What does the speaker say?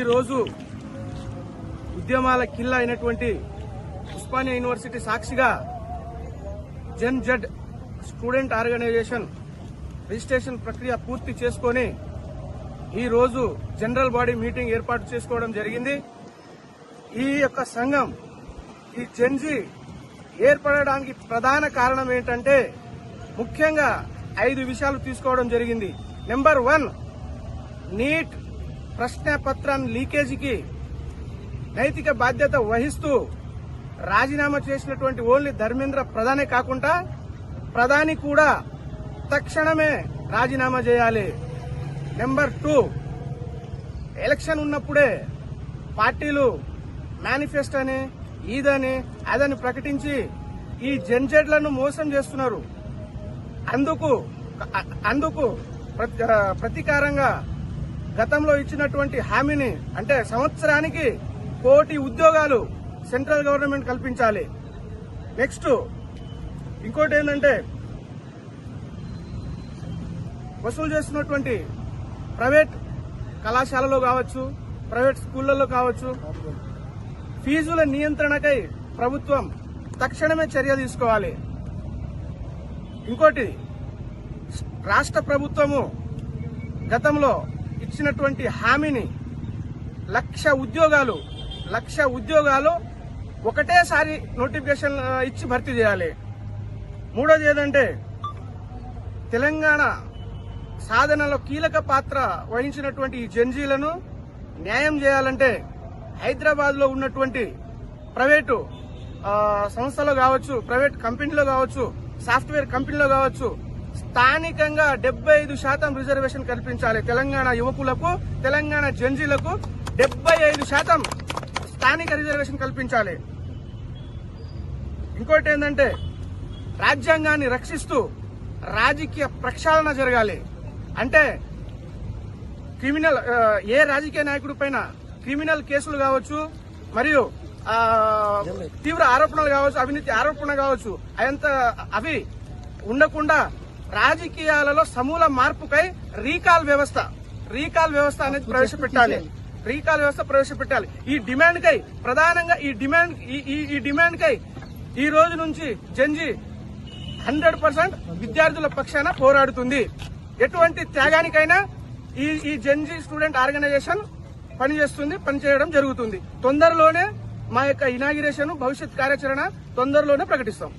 ఈ రోజు ఉద్యమాల కిల్ల అయినటువంటి ఉస్మానియా యూనివర్సిటీ సాక్షిగా జెన్ జెడ్ స్టూడెంట్ ఆర్గనైజేషన్ రిజిస్ట్రేషన్ ప్రక్రియ పూర్తి చేసుకుని ఈ రోజు జనరల్ బాడీ మీటింగ్ ఏర్పాటు చేసుకోవడం జరిగింది. ఈ యొక్క సంఘం ఈ జెన్జీ ఏర్పడడానికి ప్రధాన కారణం ఏంటంటే ముఖ్యంగా 5 విషయాలు తీసుకోవడం జరిగింది. నెంబర్ 1, నీట్ ప్రశ్నపత్రాన్ని లీకేజీకి నైతిక బాధ్యత వహిస్తూ రాజీనామా చేసినటువంటి ఓన్లీ ధర్మేంద్ర ప్రధానే కాకుండా ప్రధాని కూడా తక్షణమే రాజీనామా చేయాలి. నెంబర్ 2, ఎలక్షన్ ఉన్నప్పుడే పార్టీలు మేనిఫెస్టో అని ఇదని అదని ప్రకటించి ఈ జెన్జెడ్లను మోసం చేస్తున్నారు. అందుకు ప్రతీకారంగా గతంలో ఇచ్చినటువంటి హామీని అంటే సంవత్సరానికి 1 కోటి ఉద్యోగాలు సెంట్రల్ గవర్నమెంట్ కల్పించాలి. నెక్స్ట్ ఇంకోటి ఏంటంటే వసూలు చేస్తున్నటువంటి ప్రైవేట్ కళాశాలలో కావచ్చు, ప్రైవేట్ స్కూళ్లలో కావచ్చు, ఫీజుల నియంత్రణకై ప్రభుత్వం తక్షణమే చర్య తీసుకోవాలి. ఇంకోటి రాష్ట్ర ప్రభుత్వము గతంలో ఇచ్చినటువంటి హామీని 1,00,000 ఉద్యోగాలు ఒకటేసారి నోటిఫికేషన్ ఇచ్చి భర్తీ చేయాలి. మూడోది ఏంటంటే తెలంగాణ సాధనలో కీలక పాత్ర వహించినటువంటి ఈ జెన్జీలను న్యాయం చేయాలంటే హైదరాబాద్ లో ఉన్నటువంటి ప్రైవేటు సంస్థలో కావచ్చు, ప్రైవేట్ కంపెనీలో కావచ్చు, సాఫ్ట్వేర్ కంపెనీలో కావచ్చు, స్థానికంగా 75% రిజర్వేషన్ కల్పించాలి. తెలంగాణ యువకులకు, తెలంగాణ జెన్జీలకు 75% స్థానిక రిజర్వేషన్ కల్పించాలి. ఇంకోటి ఏంటంటే రాజ్యాంగాన్ని రక్షిస్తూ రాజకీయ ప్రక్షాళన జరగాలి. అంటే క్రిమినల్ ఏ రాజకీయ నాయకుడి పైన క్రిమినల్ కేసులు కావచ్చు, మరియు తీవ్ర ఆరోపణలు కావచ్చు, అవినీతి ఆరోపణ కావచ్చు, అవి ఉండకుండా రాజకీయాలలో సమూల మార్పుకై రీకాల్ వ్యవస్థ అనేది ప్రవేశపెట్టాలి. ఈ డిమాండ్ కై ప్రధానంగా ఈ డిమాండ్ కై ఈ రోజు నుంచి జెన్జీ 100% విద్యార్థుల పక్షాన పోరాడుతుంది. ఎటువంటి త్యాగానికైనా ఈ జెన్జీ స్టూడెంట్ ఆర్గనైజేషన్ పనిచేయడం జరుగుతుంది. తొందరలోనే మా యొక్క ఇనాగిరేషన్ భవిష్యత్ కార్యాచరణ తొందరలోనే ప్రకటిస్తాం.